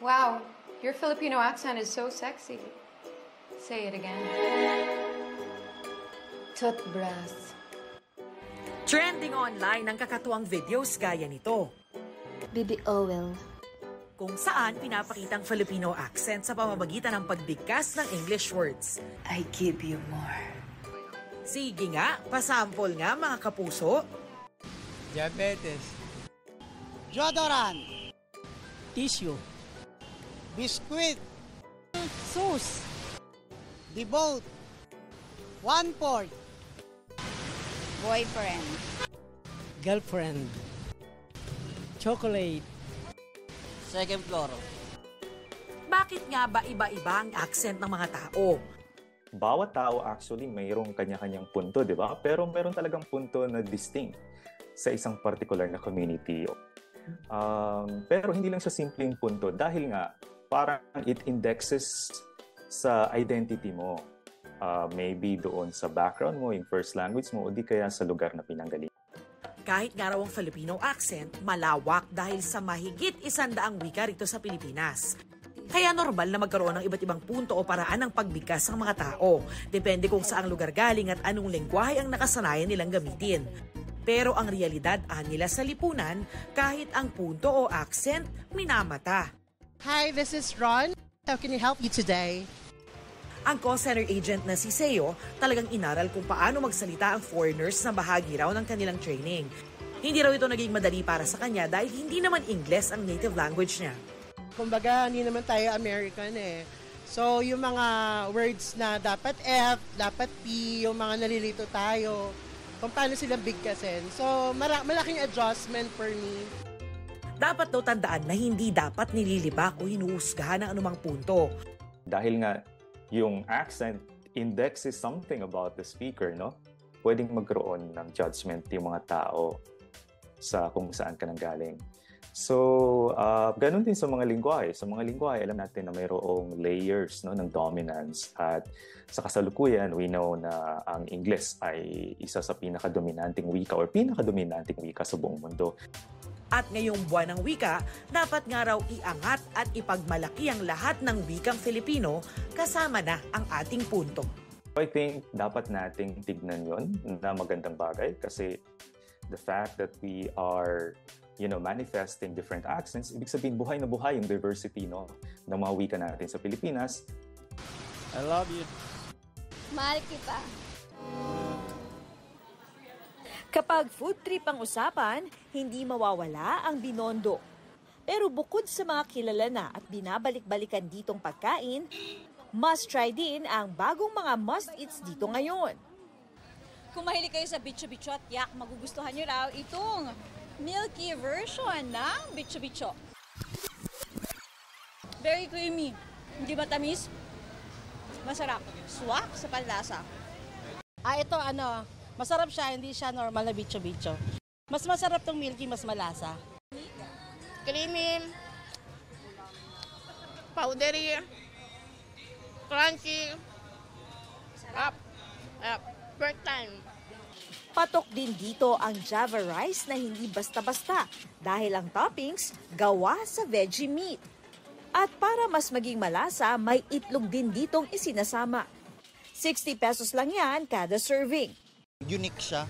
Wow, your Filipino accent is so sexy. Say it again. Toothbrush. Trending online ang kakatuwang videos gaya nito, Baby Owl. kung saan pinapakitang Filipino accent sa pamamagitan ng pagbigkas ng English words. I give you more. Sige nga, pasample nga mga kapuso. Diabetes. Deodorant. Tissue. Biscuit. Sauce. Devote. 1/4. Boyfriend. Girlfriend. Chocolate. Second floor. Bakit nga ba iba-iba ang accent ng mga tao? Bawat tao actually mayroong kanya-kanyang punto, di ba? Pero meron talagang punto na distinct sa isang particular na community. Pero hindi lang siya simpleng punto dahil nga parang it indexes sa identity mo. Maybe doon sa background mo, yung first language mo, o di kaya sa lugar na pinanggaling. Kahit nga raw ang Filipino accent, malawak dahil sa mahigit 100 wika rito sa Pilipinas. Kaya normal na magkaroon ng iba't ibang punto o paraan ng pagbigkas ng mga tao. Depende kung saang lugar galing at anong lengguwahe ang nakasanayan nilang gamitin. Pero ang realidad nila sa lipunan, kahit ang punto o accent, minamata. Hi, this is Ron. How can I help you today? Ang call center agent na si Seo talagang inaral kung paano magsalita ang foreigners na bahagi raw ng kanilang training. Hindi raw ito naging madali para sa kanya dahil hindi naman Ingles ang native language niya. Kumbaga, hindi naman tayo American eh. So, yung mga words na dapat F, dapat P, yung mga nalilito tayo, kung paano sila bigkasin. So, malaking adjustment for me. Dapat daw tandaan na hindi dapat nililibak o hinuhusgahan ng anumang punto. Dahil nga yung accent indexes something about the speaker, no? Pwedeng magkaroon ng judgment yung mga tao sa kung saan ka nanggaling. So, ganun din sa mga lingwahe. Sa mga lingwahe, alam natin na mayroong layers, no, ng dominance. At sa kasalukuyan, we know na ang Ingles ay isa sa pinakadominanting wika or pinakadominanting wika sa buong mundo. At ngayong buwan ng wika, dapat nga raw iangat at ipagmalaki ang lahat ng wikang Filipino kasama na ang ating punto. I think dapat nating tignan yon na magandang bagay kasi the fact that we are manifesting different accents, ibig sabihin buhay na buhay yung diversity, no, ng mga wika natin sa Pilipinas. I love you. Mahal kita. Kapag food trip ang usapan, hindi mawawala ang Binondo. Pero bukod sa mga kilala na at binabalik-balikan ditong pagkain, must try din ang bagong mga must-eats dito ngayon. Kung mahilig kayo sa bicho-bicho at yak, magugustuhan nyo raw itong milky version ng bicho-bicho. Very creamy. Hindi matamis. Masarap. Swak sa panlasa. Ito masarap siya, hindi siya normal na bicho-bicho. Mas masarap tong milky, mas malasa. Creamy, powdery, crunchy, sarap. First time. Patok din dito ang Java rice na hindi basta-basta dahil ang toppings gawa sa veggie meat. At para mas maging malasa, may itlog din ditong isinasama. 60 pesos lang yan kada serving. Unique siya.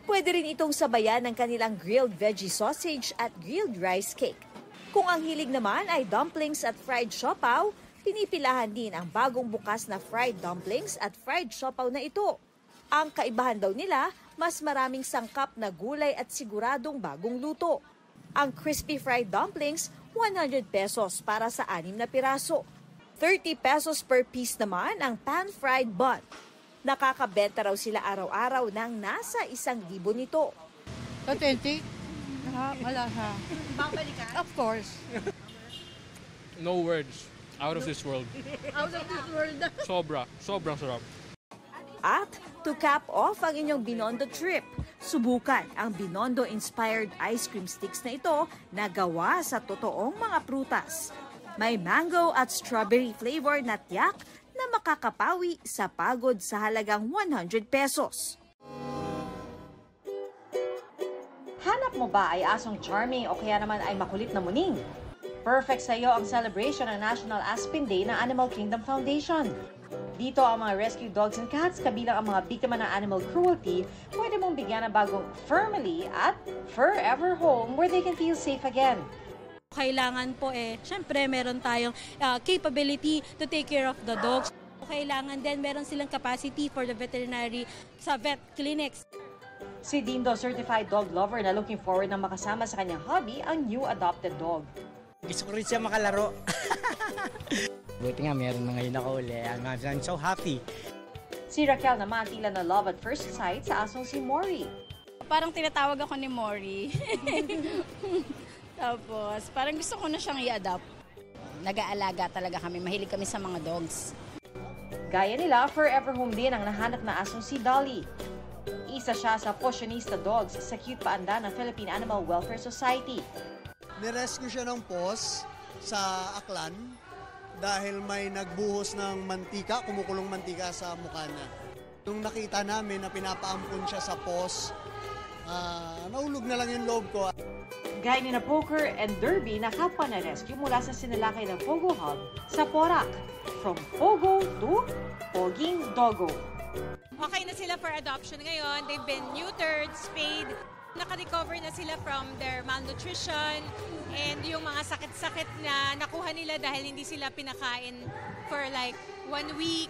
Pwede rin itong sabayan ng kanilang grilled veggie sausage at grilled rice cake. Kung ang hilig naman ay dumplings at fried siopaw, pinipilahan din ang bagong bukas na fried dumplings at fried siopaw na ito. Ang kaibahan daw nila, mas maraming sangkap na gulay at siguradong bagong luto. Ang crispy fried dumplings, 100 pesos para sa 6 na piraso. 30 pesos per piece naman ang pan-fried bun. Nakakabenta raw sila araw-araw ng nasa 1,000 nito. Authentic? Malasa. Babalikan? Of course. No words. Out of this world. Out of this world. Sobrang sarap. At to cap off ang inyong Binondo trip, subukan ang Binondo-inspired ice cream sticks na ito na gawa sa totoong mga prutas. May mango at strawberry flavor na tiyak na makakapawi sa pagod sa halagang 100 pesos. Hanap mo ba ay asong charming o kaya naman ay makulit na muning? Perfect sa iyo ang celebration ng National Aspen Day ng Animal Kingdom Foundation. Dito ang mga rescue dogs and cats, kabilang ang mga biktima ng animal cruelty, pwede mong bigyan ng bagong family at forever home where they can feel safe again. Kailangan po syempre meron tayong capability to take care of the dogs. Kailangan din meron silang capacity for the veterinary sa vet clinics. Si Dindo, certified dog lover na looking forward na makasama sa kanyang hobby ang new adopted dog. Gusto ko rin siya makalaro. Buti nga meron na ngayon ako uli. I'm so happy. Si Raquel naman tila na love at first sight sa asong si Mori. Parang tinatawag ako ni Mori. Tapos parang gusto ko na siyang i-adopt. Nag-aalaga talaga kami, mahilig kami sa mga dogs. Gaya nila, forever home din ang nahanap na asong si Dolly. Isa siya sa Fashionista Dogs sa cute paanda ng Philippine Animal Welfare Society. Nirescue siya ng POS sa Aklan dahil may nagbuhos ng mantika, kumukulong mantika sa mukha niya. Nung nakita namin na pinapaampun siya sa POS, naulog na lang yung loob ko. Gaya ni na Poker and Derby na kapwa na rescue mula sa sinalakay ng Pogo Hub sa Porac. From Pogo to Poging Dogo. Okay na sila for adoption ngayon. They've been neutered, spayed. Naka-recover na sila from their malnutrition and yung mga sakit-sakit na nakuha nila dahil hindi sila pinakain for like 1 week.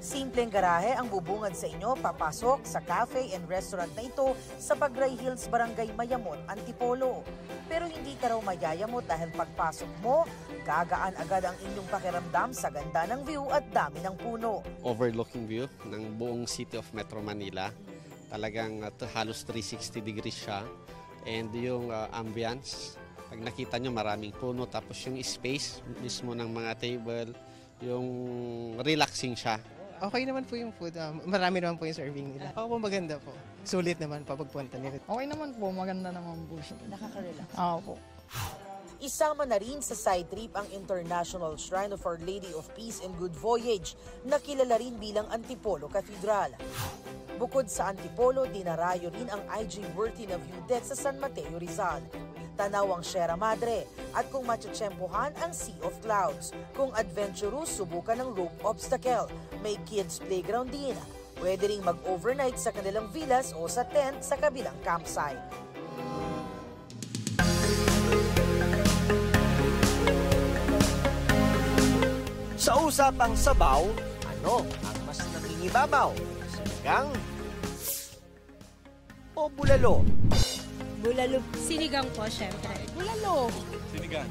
Simpleng garahe ang bubungad sa inyo papasok sa cafe and restaurant na ito sa Bagray Hills, Barangay Mayamot, Antipolo. Pero hindi ka raw mayayamot dahil pagpasok mo, gagaan agad ang inyong pakiramdam sa ganda ng view at dami ng puno. Overlooking view ng buong city of Metro Manila. Talagang halos 360 degrees siya. And yung ambience, pag nakita nyo maraming puno, tapos yung space mismo ng mga table, yung relaxing siya. Okay naman po yung food. Marami naman po yung serving nila. Ako po maganda po. Sulit naman pa pagpunta nila. Okay naman po. Maganda naman po siya. Nakaka-relax. Oo po. Isama na rin sa side trip ang International Shrine of Our Lady of Peace and Good Voyage na kilala rin bilang Antipolo Cathedral. Bukod sa Antipolo, dinarayo rin ang IG worthy na view deck sa San Mateo, Rizal. Tanaw ang Sierra Madre at kung matsyempohan ang Sea of Clouds. Kung adventurous, subukan ng rope obstacle. May kids playground din. Pwede ring mag-overnight sa kanilang villas o sa tent sa kabilang campsite. Sa usapang sabaw, ano ang mas nangingibabaw? Sinigang o bulalo? Bulalo. Sinigang po, syempre. Bulalo. Sinigang.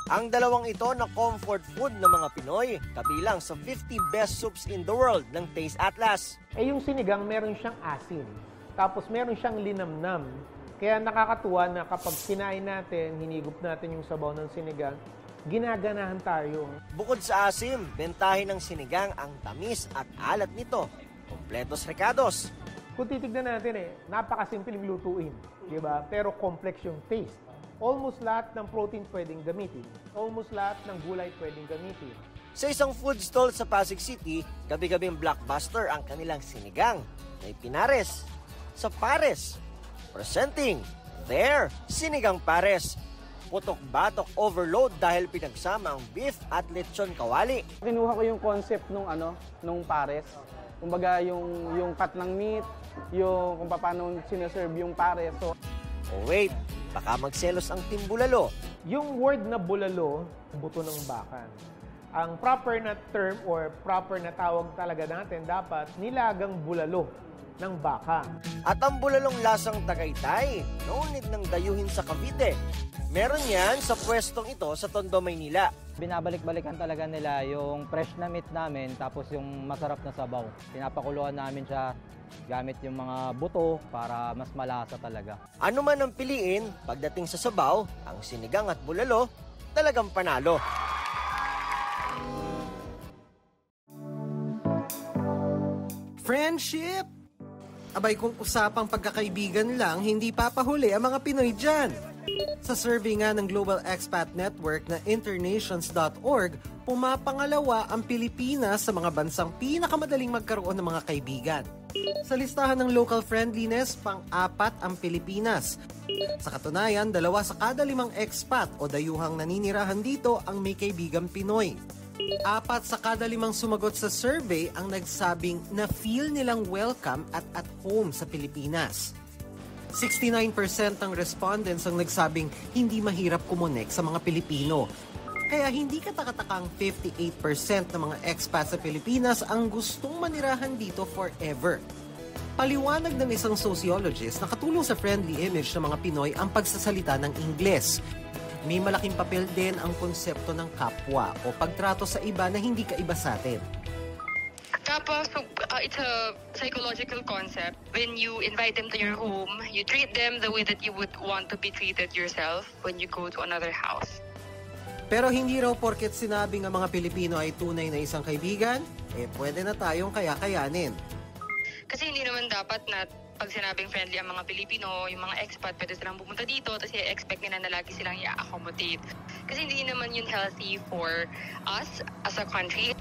Ang dalawang ito na comfort food ng mga Pinoy, kabilang sa 50 best soups in the world ng Taste Atlas. Yung sinigang, meron siyang asin. Tapos meron siyang linamnam. Kaya nakakatuwa na kapag kinain natin, hinigup natin yung sabaw ng sinigang, ginaganahan tayo. Bukod sa asim, bentahin ng sinigang ang tamis at alat nito. Kompletos recados. Kung titignan natin napakasimpleng lutuin, di ba? Pero complex yung taste. Almost lahat ng protein pwedeng gamitin. Almost lahat ng gulay pwedeng gamitin. Sa isang food stall sa Pasig City, gabi-gabing blockbuster ang kanilang sinigang. May pinares sa pares. Presenting their sinigang pares. Putok-batok overload dahil pinagsama ang beef at lechon kawali. Kinuha ko yung concept nung pares. Kumbaga yung cut ng meat, yung kung paano sineserve yung pares. So, wait, baka magselos ang team bulalo. Yung word na bulalo, buto ng bakan. Ang proper na term or proper na tawag talaga natin dapat nilagang bulalo ng baka. At ang bulalong lasang Tagaytay, no need nang dayuhin sa Cavite. Meron yan sa pwestong ito sa Tondo, Maynila. Binabalik-balikan talaga nila yung fresh na meat namin tapos yung masarap na sabaw. Pinapakuluan namin siya gamit yung mga buto para mas malasa talaga. Ano man ang piliin, pagdating sa sabaw, ang sinigang at bulalo, talagang panalo. Friendship! Abay kung usapang pagkakaibigan lang, hindi papahuli ang mga Pinoy dyan. Sa survey nga ng Global Expat Network na internations.org, pumapangalawa ang Pilipinas sa mga bansang pinakamadaling magkaroon ng mga kaibigan. Sa listahan ng local friendliness, pang-4 ang Pilipinas. Sa katunayan, 2 sa kada 5 expat o dayuhang naninirahan dito ang may kaibigang Pinoy. 4 sa kada 5 sumagot sa survey ang nagsabing na feel nilang welcome at home sa Pilipinas. 69% ng respondents ang nagsabing hindi mahirap kumonek sa mga Pilipino. Kaya hindi katakatakang 58% ng mga expats sa Pilipinas ang gustong manirahan dito forever. Paliwanag ng isang sociologist na katulong sa friendly image ng mga Pinoy ang pagsasalita ng Ingles. May malaking papel din ang konsepto ng kapwa o pagtrato sa iba na hindi kaiba sa atin. Tapos, it's a psychological concept. When you invite them to your home, you treat them the way that you would want to be treated yourself when you go to another house. Pero hindi raw porket sinabing ang mga Pilipino ay tunay na isang kaibigan, pwede na tayong kaya-kayanin. Kasi hindi naman dapat na pag sinabing friendly ang mga Pilipino, yung mga expat, pwede silang pumunta dito, tapos i-expect nila na lagi silang i-accommodate. Kasi hindi naman yun healthy for us as a country.